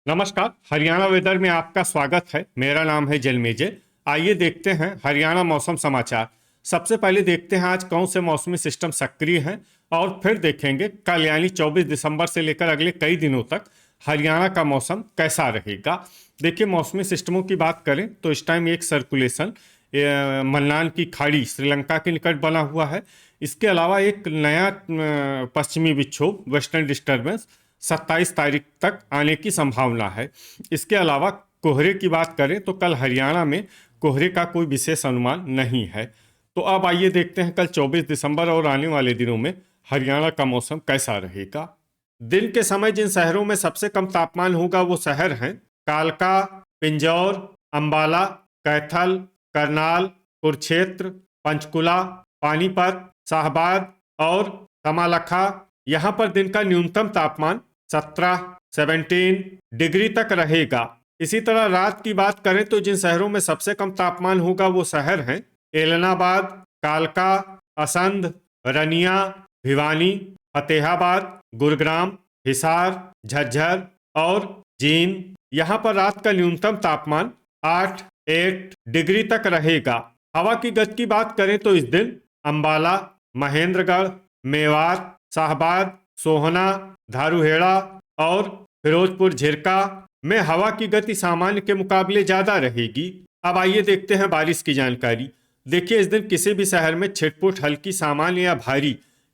नमस्कार। हरियाणा वेदर में आपका स्वागत है। मेरा नाम है जलमेजय। आइए देखते हैं हरियाणा मौसम समाचार। सबसे पहले देखते हैं आज कौन से मौसमी सिस्टम सक्रिय हैं और फिर देखेंगे कल यानी 24 दिसंबर से लेकर अगले कई दिनों तक हरियाणा का मौसम कैसा रहेगा। देखिए, मौसमी सिस्टमों की बात करें तो इस टाइम एक सर्कुलेशन मन्नान की खाड़ी श्रीलंका के निकट बना हुआ है। इसके अलावा एक नया पश्चिमी विक्षोभ वेस्टर्न डिस्टर्बेंस 27 तारीख तक आने की संभावना है। इसके अलावा कोहरे की बात करें तो कल हरियाणा में कोहरे का कोई विशेष अनुमान नहीं है। तो अब आइए देखते हैं कल 24 दिसंबर और आने वाले दिनों में हरियाणा का मौसम कैसा रहेगा। दिन के समय जिन शहरों में सबसे कम तापमान होगा वो शहर हैं कालका, पिंजौर, अंबाला, कैथल, करनाल, कुरुक्षेत्र, पंचकुला, पानीपत, शाहबाद और कमालखा। यहाँ पर दिन का न्यूनतम तापमान 17 डिग्री तक रहेगा। इसी तरह रात की बात करें तो जिन शहरों में सबसे कम तापमान होगा वो शहर हैं एलनाबाद, कालका, असंध, रनिया, भिवानी, फतेहाबाद, गुरुग्राम, हिसार, झज्जर और जींद। यहाँ पर रात का न्यूनतम तापमान 8 डिग्री तक रहेगा। हवा की गति की बात करें तो इस दिन अंबाला, महेंद्रगढ़, मेवात, शाहबाद, सोहना, धारूहेड़ा और फिरोजपुर झिरका में हवा की गति सामान्य के मुकाबले ज्यादा रहेगी। अब आइए देखते हैं बारिश की जानकारी। देखिए, इस दिन किसी भी शहर में छिटपुट हल्की, सामान्य या भारी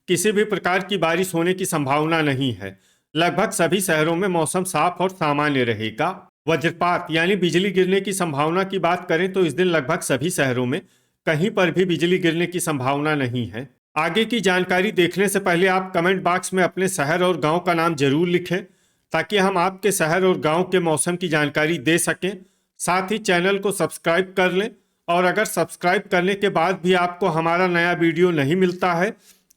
किसी भी प्रकार की बारिश होने की संभावना नहीं है। लगभग सभी शहरों में मौसम साफ और सामान्य रहेगा। वज्रपात यानी बिजली गिरने की संभावना की बात करें तो इस दिन लगभग सभी शहरों में कहीं पर भी बिजली गिरने की संभावना नहीं है। आगे की जानकारी देखने से पहले आप कमेंट बॉक्स में अपने शहर और गांव का नाम जरूर लिखें ताकि हम आपके शहर और गांव के मौसम की जानकारी दे सकें। साथ ही चैनल को सब्सक्राइब कर लें और अगर सब्सक्राइब करने के बाद भी आपको हमारा नया वीडियो नहीं मिलता है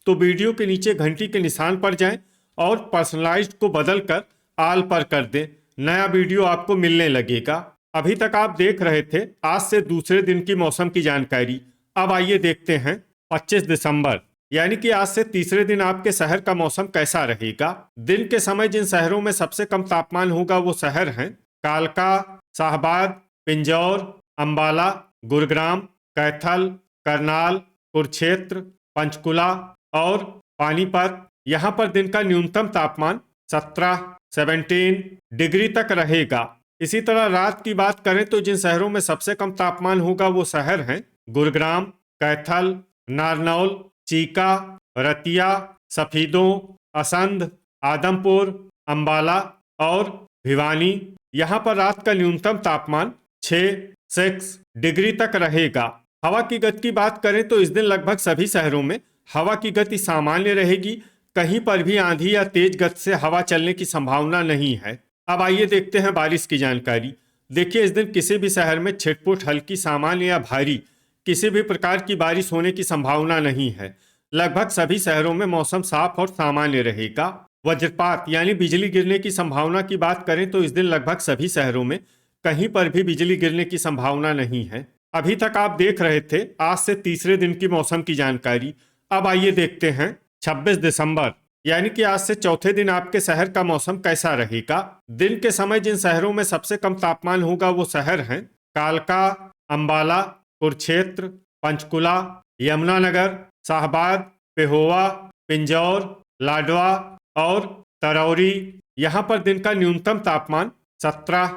तो वीडियो के नीचे घंटी के निशान पर जाएं और पर्सनलाइज्ड को बदल कर आल पर कर दें। नया वीडियो आपको मिलने लगेगा। अभी तक आप देख रहे थे आज से दूसरे दिन की मौसम की जानकारी। अब आइए देखते हैं 25 दिसंबर यानी कि आज से तीसरे दिन आपके शहर का मौसम कैसा रहेगा। दिन के समय जिन शहरों में सबसे कम तापमान होगा वो शहर हैं कालका, शाहबाद, पिंजौर, अंबाला, गुरुग्राम, कैथल, करनाल, कुरुक्षेत्र, पंचकुला और पानीपत। यहाँ पर दिन का न्यूनतम तापमान 17 डिग्री तक रहेगा। इसी तरह रात की बात करें तो जिन शहरों में सबसे कम तापमान होगा वो शहर हैं गुरुग्राम, कैथल, नारनौल, चीका, रतिया, सफीदों, असंध, आदमपुर, अंबाला और भिवानी। यहाँ पर रात का न्यूनतम तापमान 6 डिग्री तक रहेगा। हवा की गति की बात करें तो इस दिन लगभग सभी शहरों में हवा की गति सामान्य रहेगी। कहीं पर भी आंधी या तेज गति से हवा चलने की संभावना नहीं है। अब आइए देखते हैं बारिश की जानकारी। देखिए, इस दिन किसी भी शहर में छिटपुट हल्की, सामान्य या भारी किसी भी प्रकार की बारिश होने की संभावना नहीं है। लगभग सभी शहरों में मौसम साफ और सामान्य रहेगा। वज्रपात यानी बिजली गिरने की संभावना की बात करें तो इस दिन लगभग सभी शहरों में कहीं पर भी बिजली गिरने की संभावना नहीं है। अभी तक आप देख रहे थे आज से तीसरे दिन की मौसम की जानकारी। अब आइए देखते हैं 26 दिसंबर यानी कि आज से चौथे दिन आपके शहर का मौसम कैसा रहेगा। दिन के समय जिन शहरों में सबसे कम तापमान होगा वो शहर हैं कालका, अंबाला, कुरुक्षेत्र, पंचकुला, यमुनानगर, शाहबाद, पेहोवा, पिंजौर, लाडवा और तरौरी। यहाँ पर दिन का न्यूनतम तापमान 17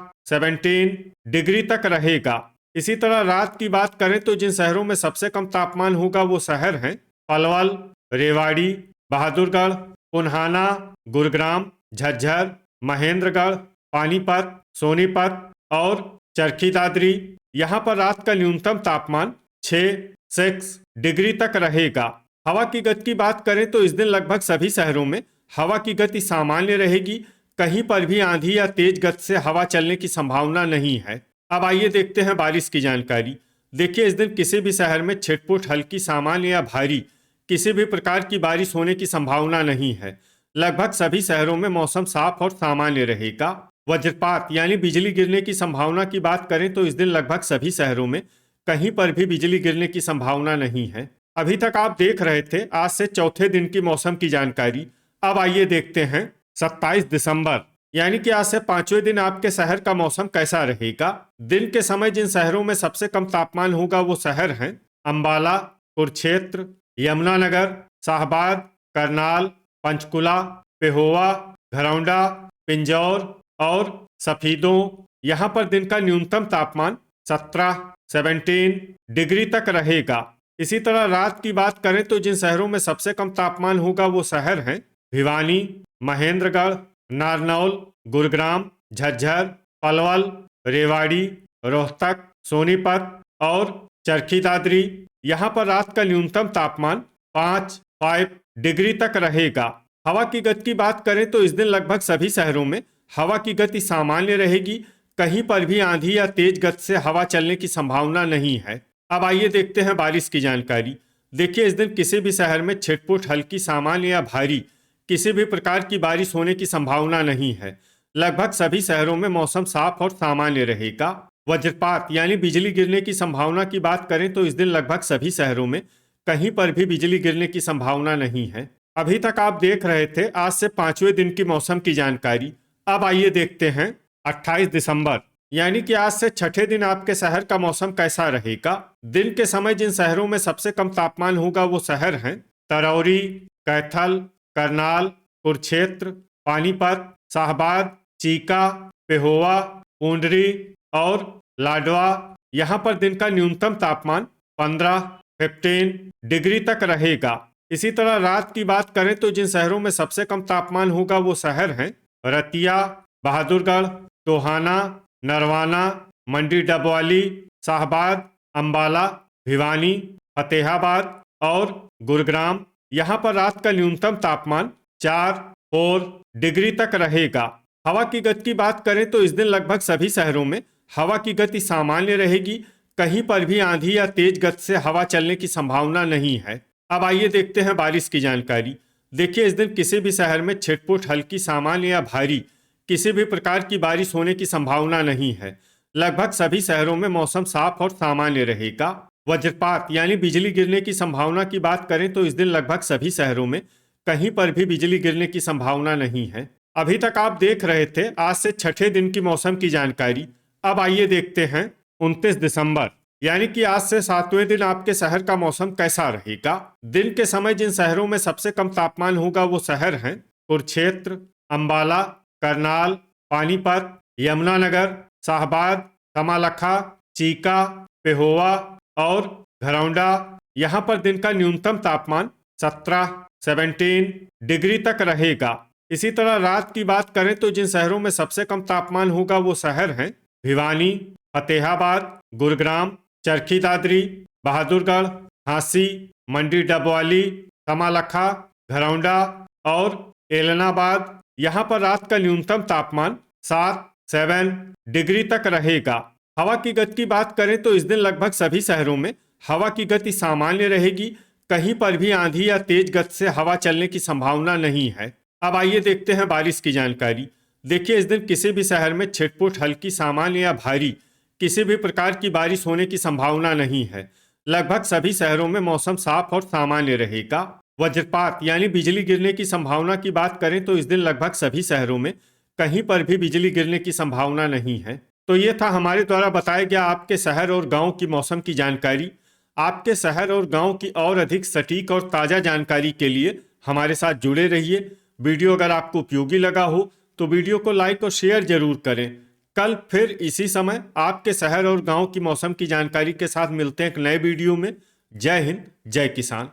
डिग्री तक रहेगा। इसी तरह रात की बात करें तो जिन शहरों में सबसे कम तापमान होगा वो शहर हैं पलवल, रेवाड़ी, बहादुरगढ़, पुन्हाना, गुरुग्राम, झज्जर, महेंद्रगढ़, पानीपत, सोनीपत और चरखी दादरी। यहाँ पर रात का न्यूनतम तापमान 6 डिग्री तक रहेगा। हवा की गति की बात करें तो इस दिन लगभग सभी शहरों में हवा की गति सामान्य रहेगी। कहीं पर भी आंधी या तेज गति से हवा चलने की संभावना नहीं है। अब आइए देखते हैं बारिश की जानकारी। देखिए, इस दिन किसी भी शहर में छिटपुट हल्की, सामान्य या भारी किसी भी प्रकार की बारिश होने की संभावना नहीं है। लगभग सभी शहरों में मौसम साफ और सामान्य रहेगा। वज्रपात यानी बिजली गिरने की संभावना की बात करें तो इस दिन लगभग सभी शहरों में कहीं पर भी बिजली गिरने की संभावना नहीं है। अभी तक आप देख रहे थे आज से चौथे दिन की मौसम की जानकारी। अब आइए देखते हैं 27 दिसंबर यानी कि आज से पांचवें दिन आपके शहर का मौसम कैसा रहेगा। दिन के समय जिन शहरों में सबसे कम तापमान होगा वो शहर हैं अंबाला, कुरुक्षेत्र, यमुनानगर, शाहबाद, करनाल, पंचकुला, पेहोवा, घरौंडा, पिंजौर और सफीदों। यहाँ पर दिन का न्यूनतम तापमान 17 डिग्री तक रहेगा। इसी तरह रात की बात करें तो जिन शहरों में सबसे कम तापमान होगा वो शहर हैं भिवानी, महेंद्रगढ़, नारनौल, गुरुग्राम, झज्जर, पलवल, रेवाड़ी, रोहतक, सोनीपत और चरखी दादरी। यहाँ पर रात का न्यूनतम तापमान 5 डिग्री तक रहेगा। हवा की गति की बात करें तो इस दिन लगभग सभी शहरों में हवा की गति सामान्य रहेगी। कहीं पर भी आंधी या तेज गति से हवा चलने की संभावना नहीं है। अब आइए देखते हैं बारिश की जानकारी। देखिए, इस दिन किसी भी शहर में छिटपुट हल्की, सामान्य या भारी किसी भी प्रकार की बारिश होने की संभावना नहीं है। लगभग सभी शहरों में मौसम साफ और सामान्य रहेगा। वज्रपात यानी बिजली गिरने की संभावना की बात करें तो इस दिन लगभग सभी शहरों में कहीं पर भी बिजली गिरने की संभावना नहीं है। अभी तक आप देख रहे थे आज से पांचवें दिन की मौसम की जानकारी। अब आइए देखते हैं 28 दिसंबर यानी कि आज से छठे दिन आपके शहर का मौसम कैसा रहेगा। दिन के समय जिन शहरों में सबसे कम तापमान होगा वो शहर हैं तरौरी, कैथल, करनाल, कुरुक्षेत्र, पानीपत, शाहबाद, चीका, पेहोवा, पूंडरी और लाडवा। यहाँ पर दिन का न्यूनतम तापमान 15 डिग्री तक रहेगा। इसी तरह रात की बात करें तो जिन शहरों में सबसे कम तापमान होगा वो शहर हैं रतिया, बहादुरगढ़, टोहाना, नरवाना, मंडी डबवाली, शाहबाद, अंबाला, भिवानी, फतेहाबाद और गुरुग्राम। यहाँ पर रात का न्यूनतम तापमान 4 डिग्री तक रहेगा। हवा की गति की बात करें तो इस दिन लगभग सभी शहरों में हवा की गति सामान्य रहेगी। कहीं पर भी आंधी या तेज गति से हवा चलने की संभावना नहीं है। अब आइए देखते हैं बारिश की जानकारी। देखिए, इस दिन किसी भी शहर में छिटपुट हल्की, सामान्य या भारी किसी भी प्रकार की बारिश होने की संभावना नहीं है। लगभग सभी शहरों में मौसम साफ और सामान्य रहेगा। वज्रपात यानी बिजली गिरने की संभावना की बात करें तो इस दिन लगभग सभी शहरों में कहीं पर भी बिजली गिरने की संभावना नहीं है। अभी तक आप देख रहे थे आज से छठे दिन की मौसम की जानकारी। अब आइए देखते हैं 29 दिसंबर यानी कि आज से सातवें दिन आपके शहर का मौसम कैसा रहेगा। दिन के समय जिन शहरों में सबसे कम तापमान होगा वो शहर हैं कुरुक्षेत्र, अंबाला, करनाल, पानीपत, यमुनानगर, शाहबाद, समालखा, चीका, पेहोवा और घरौंडा। यहाँ पर दिन का न्यूनतम तापमान 17 डिग्री तक रहेगा। इसी तरह रात की बात करें तो जिन शहरों में सबसे कम तापमान होगा वो शहर हैं भिवानी, फतेहाबाद, गुरुग्राम, चरखी दादरी, बहादुरगढ़, झांसी, मंडी डबवाली, समालखा, घरौंडा और एलनाबाद। यहाँ पर रात का न्यूनतम तापमान 7 डिग्री तक रहेगा। हवा की गति की बात करें तो इस दिन लगभग सभी शहरों में हवा की गति सामान्य रहेगी। कहीं पर भी आंधी या तेज गति से हवा चलने की संभावना नहीं है। अब आइए देखते हैं बारिश की जानकारी। देखिए, इस दिन किसी भी शहर में छिटपुट हल्की, सामान्य या भारी किसी भी प्रकार की बारिश होने की संभावना नहीं है। लगभग सभी शहरों में मौसम साफ और सामान्य रहेगा। वज्रपात यानी बिजली गिरने की संभावना की बात करें तो इस दिन लगभग सभी शहरों में कहीं पर भी बिजली गिरने की संभावना नहीं है। तो ये था हमारे द्वारा बताया गया आपके शहर और गांव की मौसम की जानकारी। आपके शहर और गांव की और अधिक सटीक और ताज़ा जानकारी के लिए हमारे साथ जुड़े रहिए। वीडियो अगर आपको उपयोगी लगा हो तो वीडियो को लाइक और शेयर जरूर करें। कल फिर इसी समय आपके शहर और गांव की मौसम की जानकारी के साथ मिलते हैं एक नए वीडियो में। जय हिंद, जय किसान।